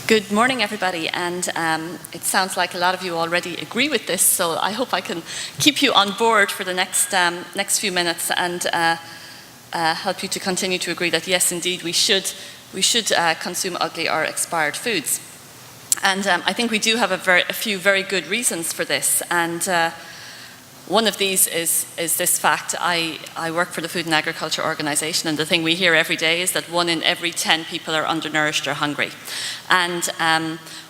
Good morning, everybody, and it sounds like a lot of you already agree with this, so I hope I can keep you on board for the next few minutes and help you to continue to agree that yes, indeed, we should consume ugly or expired foods. And I think we do have a few very good reasons for this, and one of these is this fact. I work for the Food and Agriculture Organization, and the thing we hear every day is that 1 in every 10 people are undernourished or hungry. And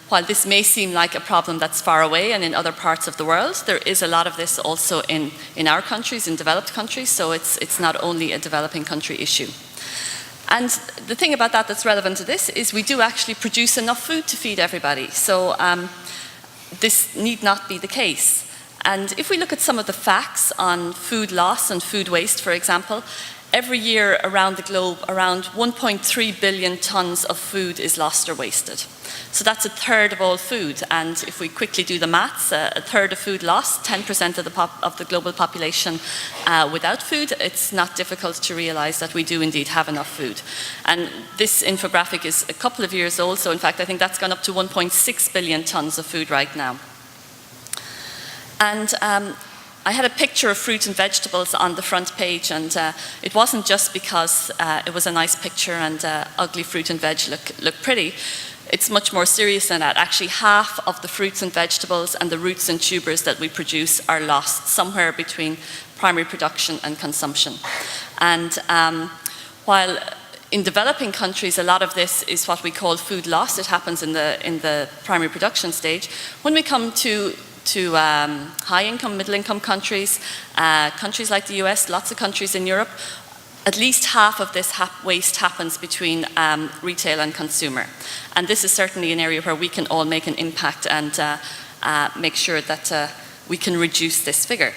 while this may seem like a problem that's far away and in other parts of the world, there is a lot of this also in our countries, in developed countries, so it's not only a developing country issue. And the thing about that that's relevant to this is we do actually produce enough food to feed everybody, so this need not be the case. And if we look at some of the facts on food loss and food waste, for example, every year around the globe, around 1.3 billion tons of food is lost or wasted. So that's a third of all food. And if we quickly do the maths, a third of food lost, 10% of the global population without food, it's not difficult to realize that we do indeed have enough food. And this infographic is a couple of years old, so in fact I think that's gone up to 1.6 billion tons of food right now. And I had a picture of fruit and vegetables on the front page, and it wasn't just because it was a nice picture and ugly fruit and veg look pretty. It's much more serious than that. Actually, half of the fruits and vegetables and the roots and tubers that we produce are lost somewhere between primary production and consumption. And while in developing countries, a lot of this is what we call food loss. It happens in the primary production stage. When we come to high-income, middle-income countries, countries like the US, lots of countries in Europe, at least half of this waste happens between retail and consumer. And this is certainly an area where we can all make an impact and make sure that we can reduce this figure.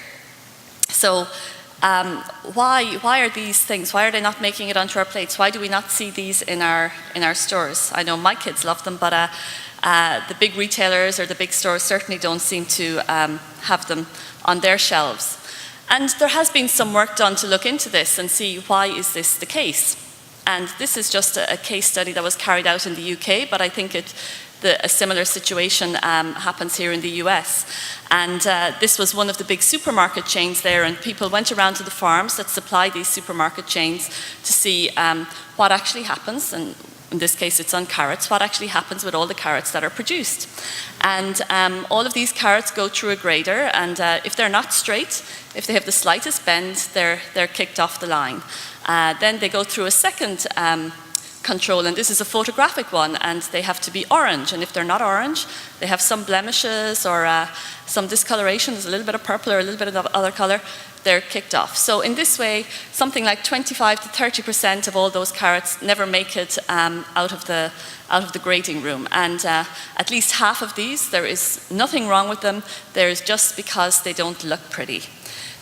So why are these things, why are they not making it onto our plates? Why do we not see these in our stores? I know my kids love them, but the big retailers or the big stores certainly don't seem to have them on their shelves. And there has been some work done to look into this and see why is this the case. And this is just a case study that was carried out in the UK, but I think a similar situation happens here in the US. And this was one of the big supermarket chains there, and people went around to the farms that supply these supermarket chains to see what actually happens, and in this case it's on carrots, what actually happens with all the carrots that are produced. And all of these carrots go through a grader, and if they're not straight, if they have the slightest bend, they're kicked off the line. Then they go through a second control, and this is a photographic one, and they have to be orange, and if they're not orange, they have some blemishes or some discoloration, there's a little bit of purple or a little bit of other color, they're kicked off. So in this way, something like 25 to 30% of all those carrots never make it out of the grading room. And at least half of these, there is nothing wrong with them, there's just because they don't look pretty.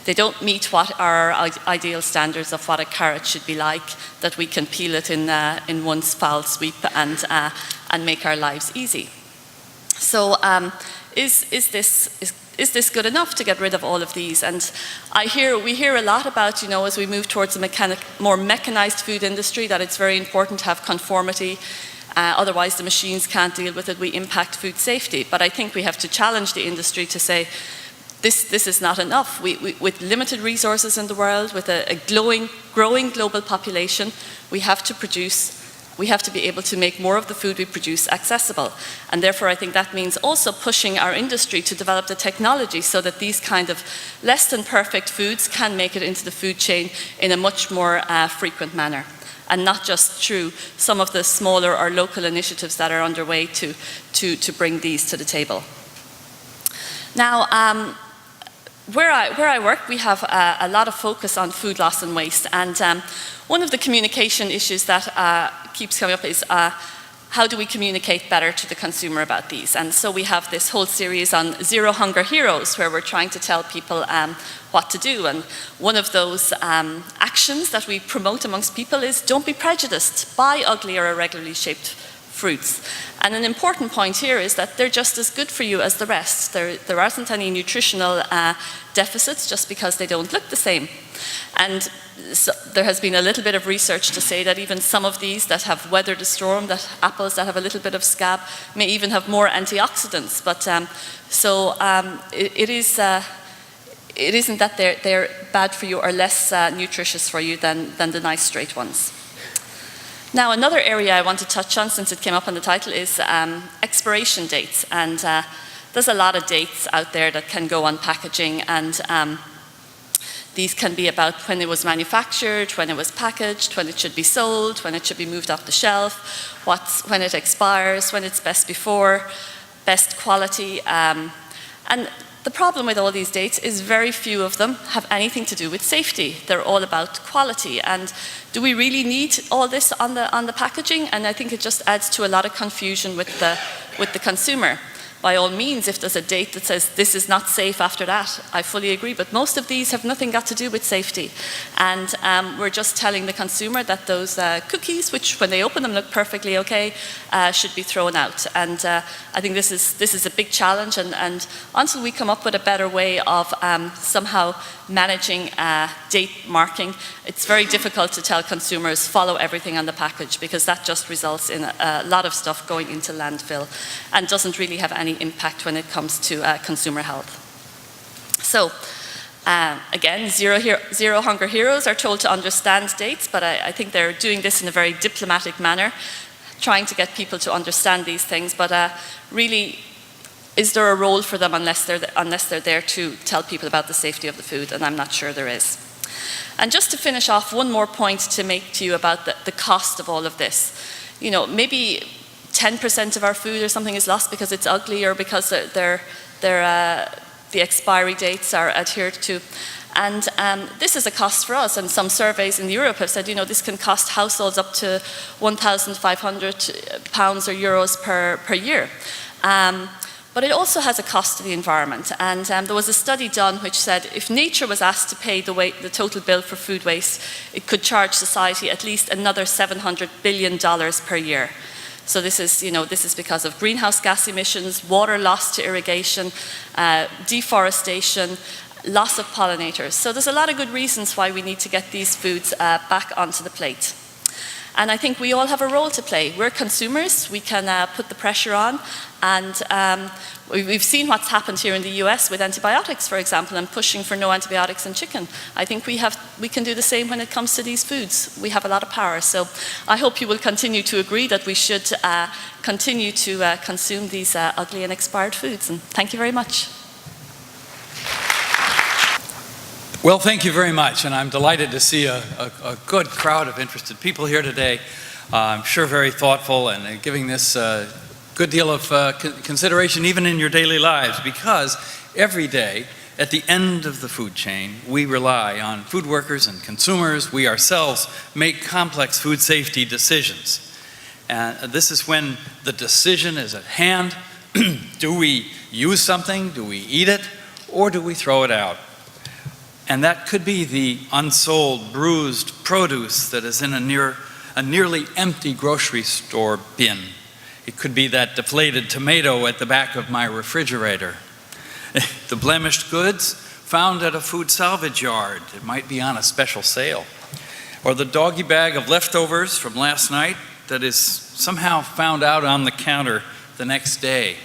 They don't meet what our ideal standards of what a carrot should be like, that we can peel it in one foul sweep and make our lives easy. So is this good enough to get rid of all of these? And we hear a lot about, as we move towards a more mechanized food industry, that it's very important to have conformity. Otherwise the machines can't deal with it, we impact food safety. But I think we have to challenge the industry to say, this is not enough. With limited resources in the world, with a growing global population, we have to be able to make more of the food we produce accessible. And therefore I think that means also pushing our industry to develop the technology so that these kind of less than perfect foods can make it into the food chain in a much more frequent manner, and not just through some of the smaller or local initiatives that are underway to bring these to the table. Now, where I work, we have a lot of focus on food loss and waste, and one of the communication issues that keeps coming up is how do we communicate better to the consumer about these? And so we have this whole series on Zero Hunger Heroes, where we're trying to tell people what to do. And one of those actions that we promote amongst people is don't be prejudiced. Buy ugly or irregularly shaped fruits. And an important point here is that they're just as good for you as the rest. There aren't any nutritional deficits just because they don't look the same. And so there has been a little bit of research to say that even some of these that have weathered a storm, that apples that have a little bit of scab, may even have more antioxidants. But it isn't that they're bad for you or less nutritious for you than the nice straight ones. Now, another area I want to touch on, since it came up on the title, is expiration dates. And there's a lot of dates out there that can go on packaging, and these can be about when it was manufactured, when it was packaged, when it should be sold, when it should be moved off the shelf, when it expires, when it's best before, best quality. And the problem with all these dates is very few of them have anything to do with safety. They're all about quality. And do we really need all this on the packaging? And I think it just adds to a lot of confusion with the consumer. By all means, if there's a date that says this is not safe after that, I fully agree. But most of these have nothing got to do with safety. And we're just telling the consumer that those cookies, which when they open them look perfectly okay, should be thrown out. And I think this is a big challenge. And until we come up with a better way of somehow managing date marking, it's very difficult to tell consumers follow everything on the package, because that just results in a lot of stuff going into landfill and doesn't really have any impact when it comes to consumer health. So again, Zero Hunger Heroes are told to understand dates, but I think they're doing this in a very diplomatic manner, trying to get people to understand these things. But really, is there a role for them unless they're there to tell people about the safety of the food? And I'm not sure there is. And just to finish off, one more point to make to you about the cost of all of this. You know, maybe 10% of our food or something is lost because it's ugly, or because the expiry dates are adhered to. And this is a cost for us, and some surveys in Europe have said, you know, this can cost households up to £1,500 or euros per year. But it also has a cost to the environment. And there was a study done which said if nature was asked to pay the total bill for food waste, it could charge society at least another $700 billion per year. So this is because of greenhouse gas emissions, water loss to irrigation, deforestation, loss of pollinators. So there's a lot of good reasons why we need to get these foods back onto the plate. And I think we all have a role to play. We're consumers, we can put the pressure on, and we've seen what's happened here in the US with antibiotics, for example, and pushing for no antibiotics in chicken. I think we can do the same when it comes to these foods. We have a lot of power. So I hope you will continue to agree that we should continue to consume these ugly and expired foods. And thank you very much. Well, thank you very much, and I'm delighted to see a good crowd of interested people here today. I'm sure very thoughtful and giving this a good deal of consideration even in your daily lives, because every day at the end of the food chain we rely on food workers and consumers. We ourselves make complex food safety decisions. And this is when the decision is at hand. Do we use something? Do we eat it? Or do we throw it out? And that could be the unsold, bruised produce that is in a nearly empty grocery store bin. It could be that deflated tomato at the back of my refrigerator. The blemished goods found at a food salvage yard. It might be on a special sale. Or the doggy bag of leftovers from last night that is somehow found out on the counter the next day.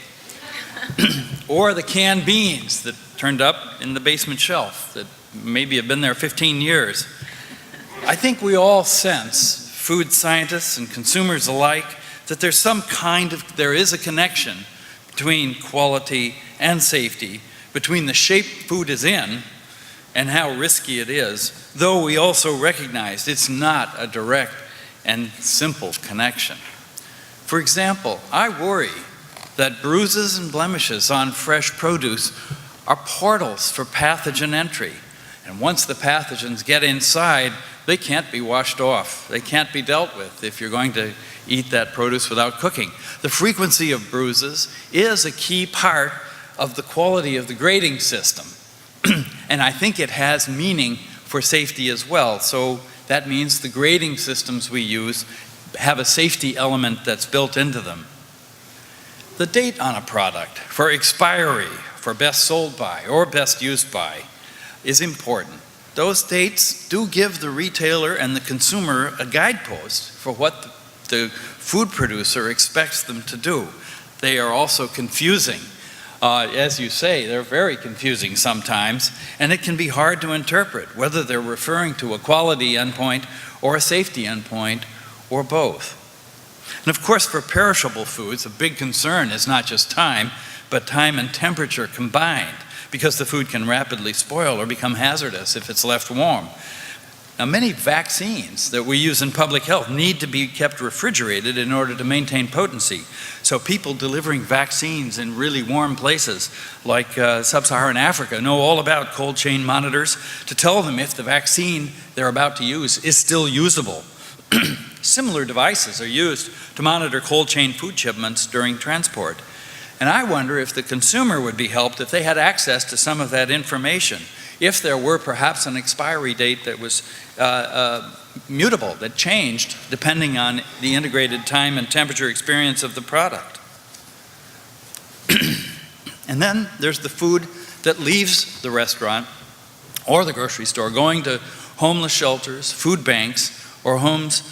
Or the canned beans that turned up in the basement shelf that maybe have been there 15 years. I think we all sense, food scientists and consumers alike, that there is a connection between quality and safety, between the shape food is in and how risky it is, though we also recognize it's not a direct and simple connection. For example, I worry that bruises and blemishes on fresh produce are portals for pathogen entry. And once the pathogens get inside, they can't be washed off. They can't be dealt with if you're going to eat that produce without cooking. The frequency of bruises is a key part of the quality of the grading system. And I think it has meaning for safety as well. So that means the grading systems we use have a safety element that's built into them. The date on a product for expiry, for best sold by or best used by, is important. Those dates do give the retailer and the consumer a guidepost for what the food producer expects them to do. They are also confusing. As you say, they're very confusing sometimes, and it can be hard to interpret whether they're referring to a quality endpoint or a safety endpoint or both. And of course, for perishable foods, a big concern is not just time, but time and temperature combined, because the food can rapidly spoil or become hazardous if it's left warm. Now, many vaccines that we use in public health need to be kept refrigerated in order to maintain potency. So people delivering vaccines in really warm places like sub-Saharan Africa know all about cold chain monitors to tell them if the vaccine they're about to use is still usable. Similar devices are used to monitor cold chain food shipments during transport. And I wonder if the consumer would be helped if they had access to some of that information, if there were perhaps an expiry date that was mutable, that changed depending on the integrated time and temperature experience of the product. And then there's the food that leaves the restaurant or the grocery store, going to homeless shelters, food banks, or homes,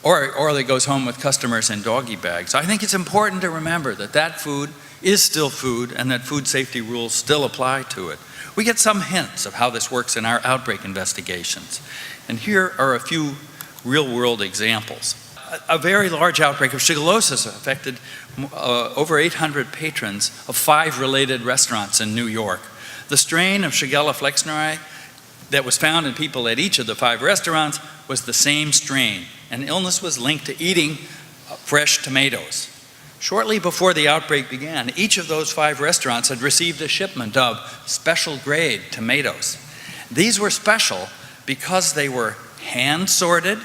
or that goes home with customers in doggy bags. I think it's important to remember that that food is still food and that food safety rules still apply to it. We get some hints of how this works in our outbreak investigations. And here are a few real-world examples. A very large outbreak of shigellosis affected over 800 patrons of 5 related restaurants in New York. The strain of Shigella flexneri that was found in people at each of the 5 restaurants was the same strain, and illness was linked to eating fresh tomatoes. Shortly before the outbreak began, each of those 5 restaurants had received a shipment of special grade tomatoes. These were special because they were hand sorted,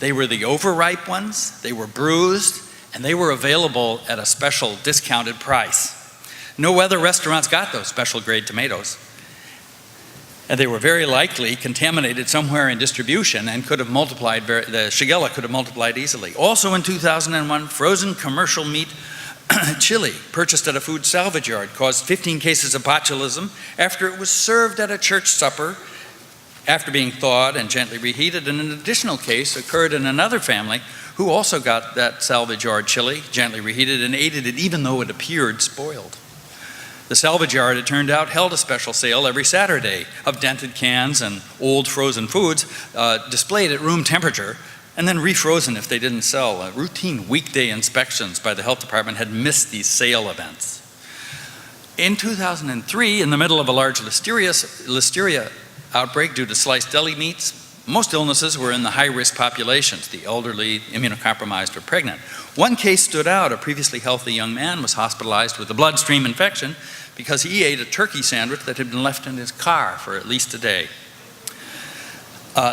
they were the overripe ones, they were bruised, and they were available at a special discounted price. No other restaurants got those special grade tomatoes. And they were very likely contaminated somewhere in distribution and could have multiplied, the Shigella could have multiplied easily. Also in 2001, frozen commercial meat chili purchased at a food salvage yard caused 15 cases of botulism after it was served at a church supper after being thawed and gently reheated. And an additional case occurred in another family who also got that salvage yard chili gently reheated and ate it even though it appeared spoiled. The salvage yard, it turned out, held a special sale every Saturday of dented cans and old frozen foods displayed at room temperature and then refrozen if they didn't sell. Routine weekday inspections by the health department had missed these sale events. In 2003, in the middle of a large listeria outbreak due to sliced deli meats, most illnesses were in the high-risk populations, the elderly, immunocompromised, or pregnant. One case stood out. A previously healthy young man was hospitalized with a bloodstream infection because he ate a turkey sandwich that had been left in his car for at least a day.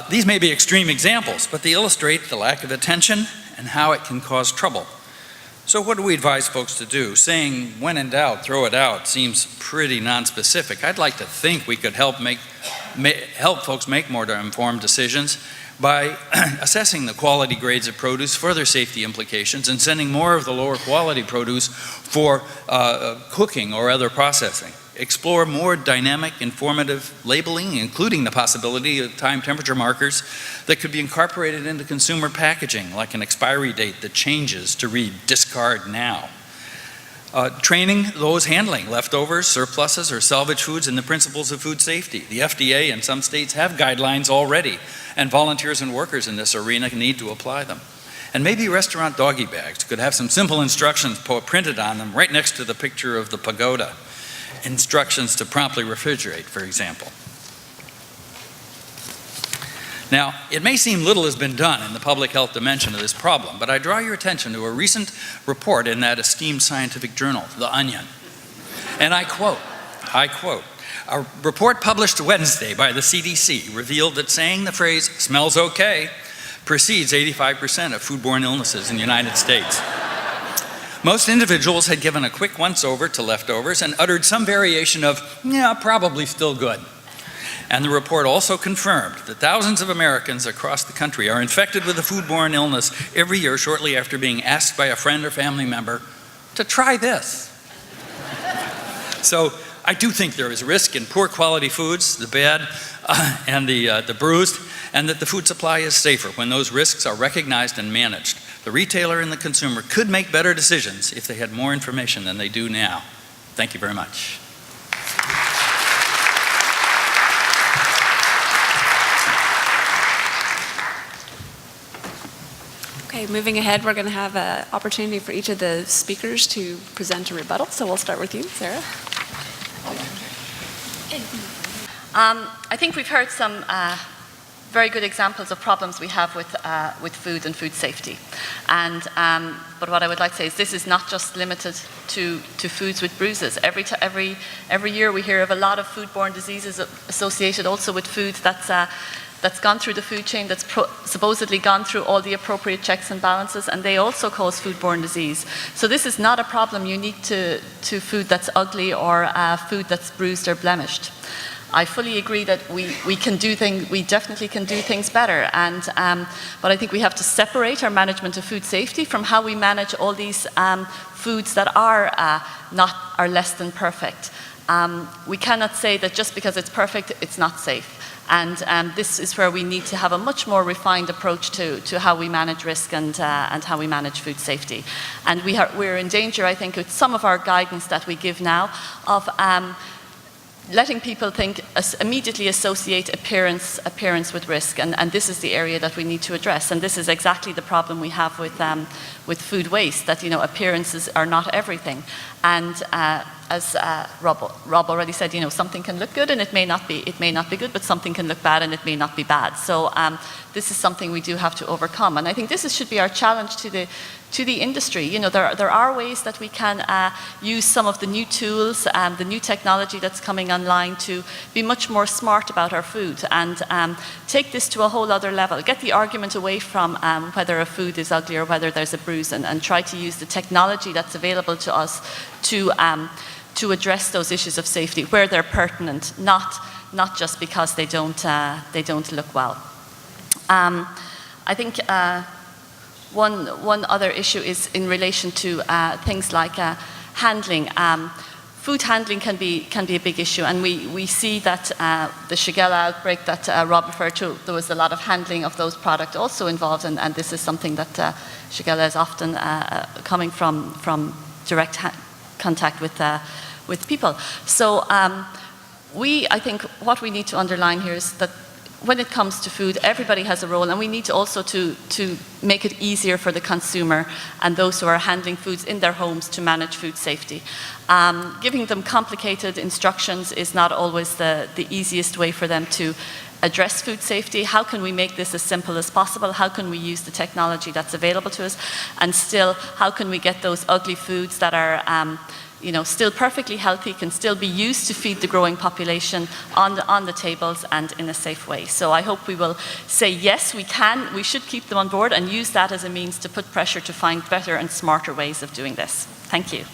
These may be extreme examples, but they illustrate the lack of attention and how it can cause trouble. So what do we advise folks to do? Saying, when in doubt, throw it out seems pretty nonspecific. I'd like to think we could help folks make more informed decisions by assessing the quality grades of produce for their safety implications and sending more of the lower quality produce for cooking or other processing. Explore more dynamic, informative labeling, including the possibility of time temperature markers that could be incorporated into consumer packaging, like an expiry date that changes to read discard now. Training those handling leftovers, surpluses, or salvage foods in the principles of food safety. The FDA and some states have guidelines already, and volunteers and workers in this arena need to apply them. And maybe restaurant doggy bags could have some simple instructions printed on them right next to the picture of the pagoda. Instructions to promptly refrigerate, for example. Now, it may seem little has been done in the public health dimension of this problem, but I draw your attention to a recent report in that esteemed scientific journal, The Onion. And I quote, a report published Wednesday by the CDC revealed that saying the phrase, "smells okay," precedes 85% of foodborne illnesses in the United States. Most individuals had given a quick once-over to leftovers and uttered some variation of, "yeah, probably still good." And the report also confirmed that thousands of Americans across the country are infected with a foodborne illness every year shortly after being asked by a friend or family member to try this. So I do think there is risk in poor quality foods, the bad and the bruised, and that the food supply is safer when those risks are recognized and managed. The retailer and the consumer could make better decisions if they had more information than they do now. Thank you very much. Okay, moving ahead, we're going to have an opportunity for each of the speakers to present a rebuttal. So we'll start with you, Sarah. I think we've heard some very good examples of problems we have with food and food safety. But what I would like to say is this is not just limited to foods with bruises. Every year we hear of a lot of foodborne diseases associated also with food that's gone through the food chain, that's supposedly gone through all the appropriate checks and balances, and they also cause foodborne disease. So this is not a problem unique to food that's ugly or food that's bruised or blemished. I fully agree that we definitely can do things better, but I think we have to separate our management of food safety from how we manage all these foods that are less than perfect. We cannot say that just because it's perfect, it's not safe. And this is where we need to have a much more refined approach to how we manage risk and how we manage food safety. And we're in danger, I think, with some of our guidance that we give now of letting people immediately associate appearance with risk, and this is the area that we need to address. And this is exactly the problem we have with food waste, that appearances are not everything. And as Rob already said, something can look good and it may not be good, but something can look bad and it may not be bad. So this is something we do have to overcome, and I think this should be our challenge to the industry. There are ways that we can use some of the new tools, the new technology that's coming online to be much more smart about our food and take this to a whole other level. Get the argument away from whether a food is ugly or whether there's a bruise, and try to use the technology that's available to us to address those issues of safety where they're pertinent, not just because they don't look well. I think one other issue is in relation to things like handling. Food handling can be a big issue, and we see that the Cahill outbreak that Rob referred to, there was a lot of handling of those products also involved, and this is something that Cahill is often coming from direct contact with people. So I think what we need to underline here is that when it comes to food, everybody has a role, and we need to also to make it easier for the consumer and those who are handling foods in their homes to manage food safety. Giving them complicated instructions is not always the easiest way for them to address food safety. How can we make this as simple as possible? How can we use the technology that's available to us? And still, how can we get those ugly foods that are still perfectly healthy, can still be used to feed the growing population on the tables and in a safe way. So I hope we will say yes, we should keep them on board and use that as a means to put pressure to find better and smarter ways of doing this. Thank you.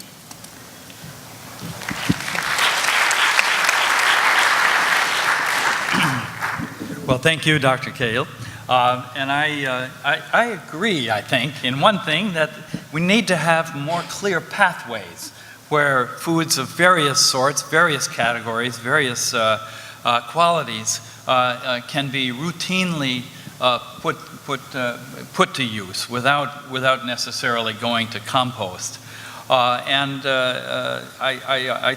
Well, thank you, Dr. Cahill. And I agree, I think, in one thing, that we need to have more clear pathways where foods of various sorts, various categories, various qualities can be routinely put to use without necessarily going to compost. I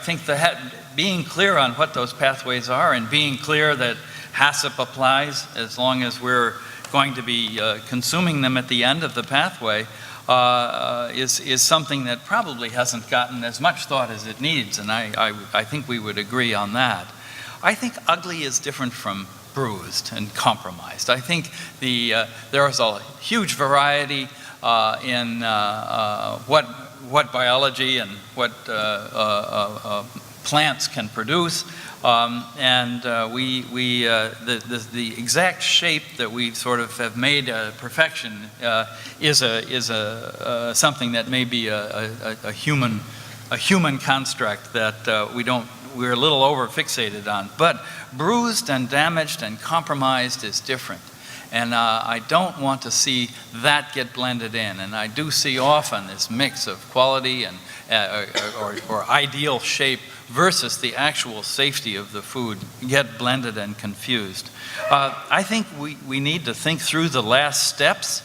think that being clear on what those pathways are and being clear that HACCP applies as long as we're going to be consuming them at the end of the pathway is something that probably hasn't gotten as much thought as it needs, and I think we would agree on that. I think ugly is different from bruised and compromised. I think there is a huge variety in what biology and what plants can produce. The exact shape that we sort of have made perfection is something that may be a human construct that we don't we're a little over fixated on. But bruised and damaged and compromised is different. And I don't want to see that get blended in. And I do see often this mix of quality and or ideal shape versus the actual safety of the food get blended and confused. I think we need to think through the last steps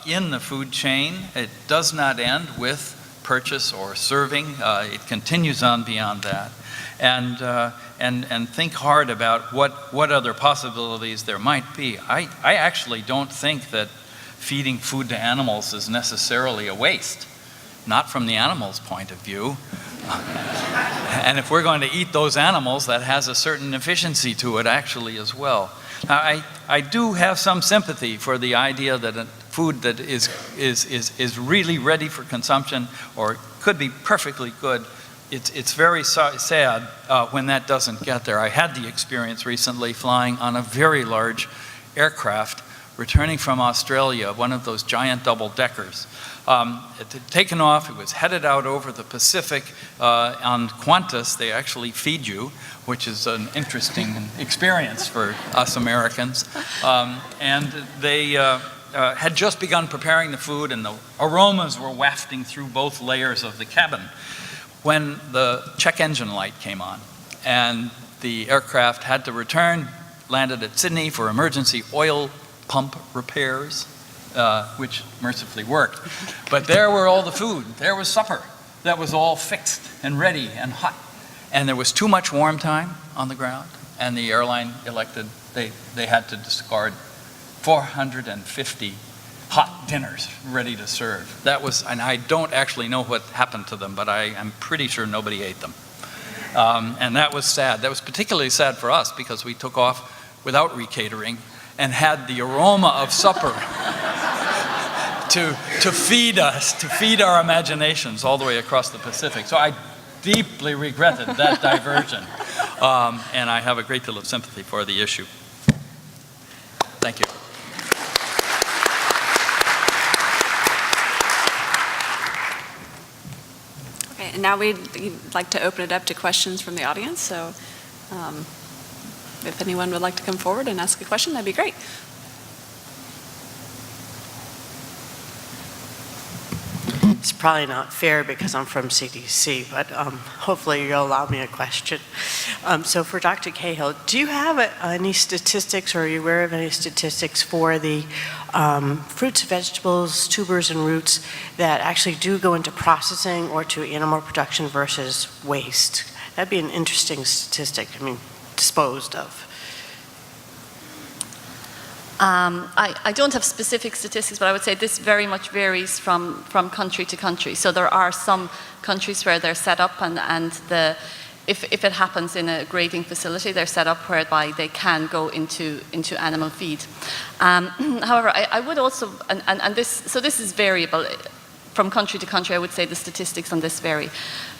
in the food chain. It does not end with purchase or serving. It continues on beyond that. And think hard about what other possibilities there might be. I actually don't think that feeding food to animals is necessarily a waste, not from the animal's point of view. And if we're going to eat those animals, that has a certain efficiency to it actually as well. Now, I do have some sympathy for the idea that a food that is really ready for consumption or could be perfectly good, it's very sad when that doesn't get there. I had the experience recently flying on a very large aircraft returning from Australia, one of those giant double-deckers. It had taken off, it was headed out over the Pacific. On Qantas, they actually feed you, which is an interesting experience for us Americans. And they had just begun preparing the food, and the aromas were wafting through both layers of the cabin when the check engine light came on, and the aircraft had to return, landed at Sydney for emergency oil pump repairs, which mercifully worked. But there were all the food. There was supper that was all fixed and ready and hot. And there was too much warm time on the ground, and the airline elected they had to discard 450 hot dinners ready to serve. That was, and I don't actually know what happened to them, but I am pretty sure nobody ate them. And that was sad. That was particularly sad for us because we took off without recatering and had the aroma of supper to feed us, to feed our imaginations all the way across the Pacific. So I deeply regretted that diversion. And I have a great deal of sympathy for the issue. Thank you. Okay, and now we'd like to open it up to questions from the audience. So if anyone would like to come forward and ask a question, that'd be great. It's probably not fair because I'm from CDC, but hopefully you'll allow me a question. So for Dr. Cahill, do you have any statistics, or are you aware of any statistics for the fruits, vegetables, tubers, and roots that actually do go into processing or to animal production versus waste? That'd be an interesting statistic, I mean, disposed of. I don't have specific statistics, but I would say this very much varies from country to country. So there are some countries where they're set up and if it happens in a grading facility, they're set up whereby they can go into animal feed. However, I would also, and this is variable. From country to country, I would say the statistics on this vary.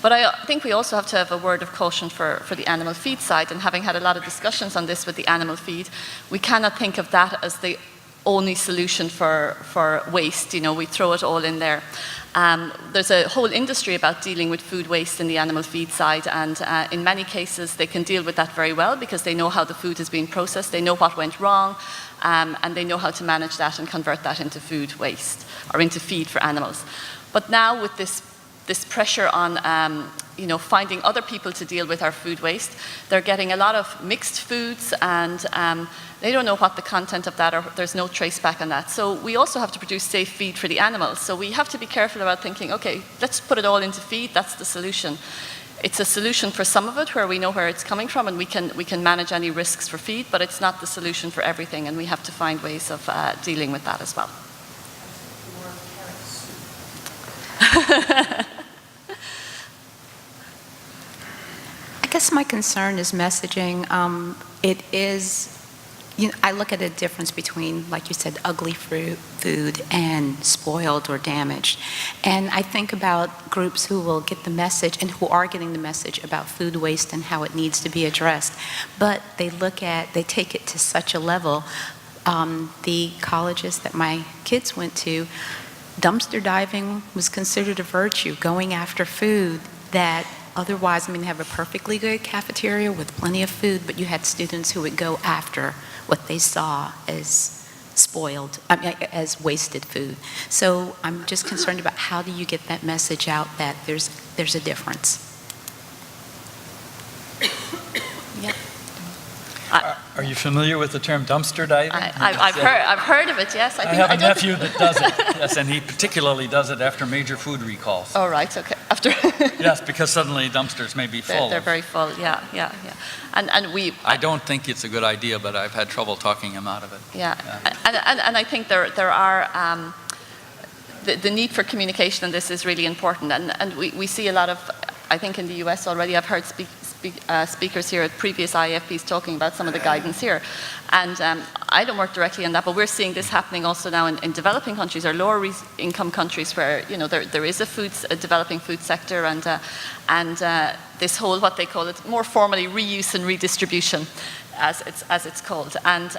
But I think we also have to have a word of caution for the animal feed side, and having had a lot of discussions on this with the animal feed, we cannot think of that as the only solution for waste. You know, we throw it all in there. There's a whole industry about dealing with food waste in the animal feed side, and in many cases they can deal with that very well because they know how the food is being processed, they know what went wrong, and they know how to manage that and convert that into food waste or into feed for animals. But now with this pressure on finding other people to deal with our food waste, they're getting a lot of mixed foods, and they don't know what the content of that, or there's no trace back on that. So we also have to produce safe feed for the animals. So we have to be careful about thinking, okay, let's put it all into feed, that's the solution. It's a solution for some of it where we know where it's coming from and we can manage any risks for feed, but it's not the solution for everything, and we have to find ways of dealing with that as well. I guess my concern is messaging. It is, I look at a difference between, like you said, ugly food and spoiled or damaged. And I think about groups who will get the message and who are getting the message about food waste and how it needs to be addressed. But they take it to such a level. The colleges that my kids went to, dumpster diving was considered a virtue, going after food that otherwise, I mean, have a perfectly good cafeteria with plenty of food, but you had students who would go after what they saw as spoiled, as wasted food. So I'm just concerned about how do you get that message out that there's a difference. Yep. Are you familiar with the term dumpster diving? I've heard of it, yes. I have a nephew that does it, yes, and he particularly does it after major food recalls. Oh, right, okay. After Yes, because suddenly dumpsters may be full. they're very full, yeah. And we... I don't think it's a good idea, but I've had trouble talking him out of it. Yeah. And I think there are... the need for communication in this is really important. And we see a lot of... I think in the US already, I've heard speakers here at previous IAFPs talking about some of the guidance here. And I don't work directly on that, but we're seeing this happening also now in developing countries or lower income countries where, you know, there is a developing food sector and this whole, what they call it, more formally, reuse and redistribution, as it's called. And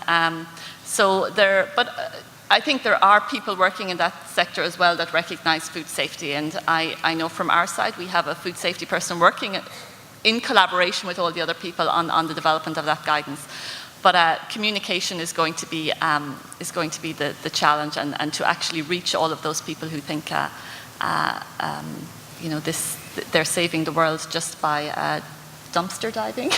I think there are people working in that sector as well that recognize food safety. And I know from our side, we have a food safety person working in collaboration with all the other people on the development of that guidance. But communication is going to be the challenge, and to actually reach all of those people who think, you know, they're saving the world just by dumpster diving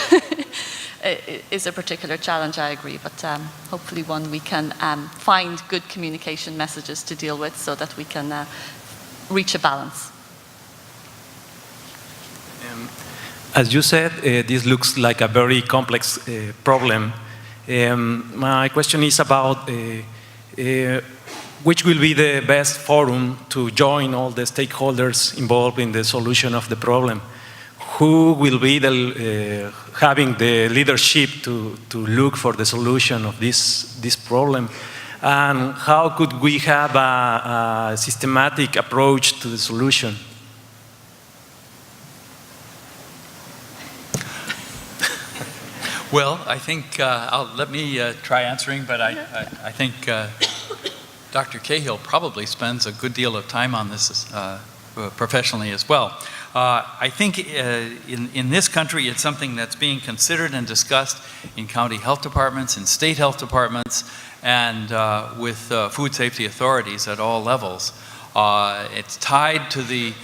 is a particular challenge, I agree. But hopefully one we can find good communication messages to deal with so that we can reach a balance. As you said, this looks like a very complex problem. My question is about which will be the best forum to join all the stakeholders involved in the solution of the problem. Who will be having the leadership to look for the solution of this problem? And how could we have a systematic approach to the solution? Well, I think, let me try answering, but I think Dr. Cahill probably spends a good deal of time on this professionally as well. I think in this country, it's something that's being considered and discussed in county health departments, in state health departments, and with food safety authorities at all levels. It's tied to the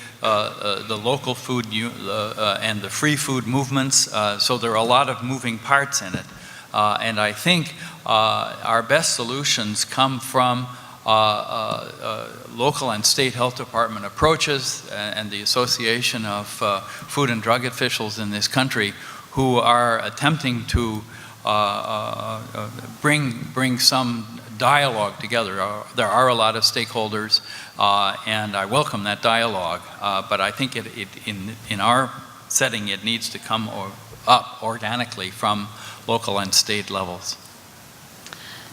local food and the free food movements, so there are a lot of moving parts in it. And I think our best solutions come from local and state health department approaches and the Association of Food and Drug Officials in this country, who are attempting to bring some dialogue together. There are a lot of stakeholders, and I welcome that dialogue, but I think in our setting it needs to come up organically from local and state levels.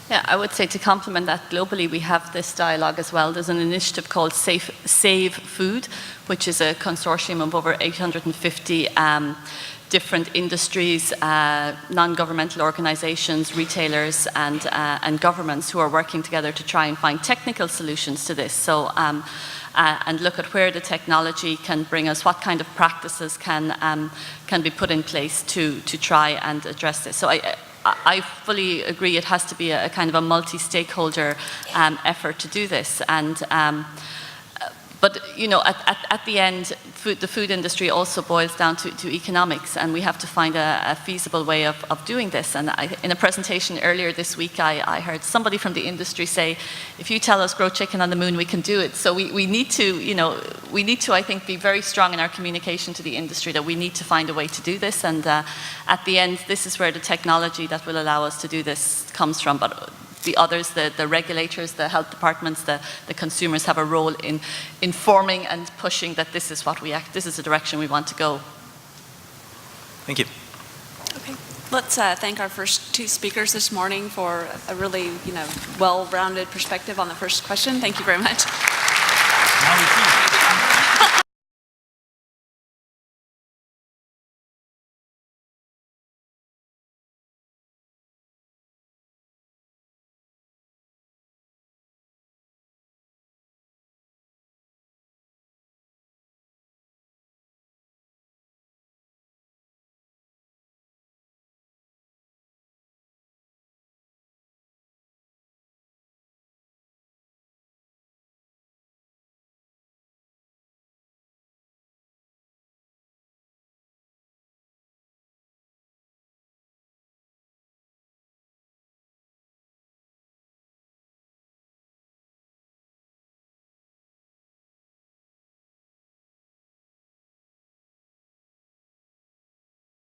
Yeah, I would say to complement that, globally we have this dialogue as well. There's an initiative called Save Food, which is a consortium of over 850 different industries, non-governmental organizations, retailers, and governments who are working together to try and find technical solutions to this. So, and look at where the technology can bring us, what kind of practices can be put in place to try and address this. So I fully agree it has to be a kind of a multi-stakeholder effort to do this. And but you know, at the end, the food industry also boils down to economics, and we have to find a feasible way of doing this. And in a presentation earlier this week, I heard somebody from the industry say, if you tell us grow chicken on the moon, we can do it. So we need to, you know, I think, be very strong in our communication to the industry that we need to find a way to do this. And at the end, this is where the technology that will allow us to do this comes from. But the others, the regulators, the health departments, the consumers have a role in informing and pushing that this is this is the direction we want to go. Thank you. Okay, let's thank our first two speakers this morning for a really, well-rounded perspective on the first question. Thank you very much. Now we see.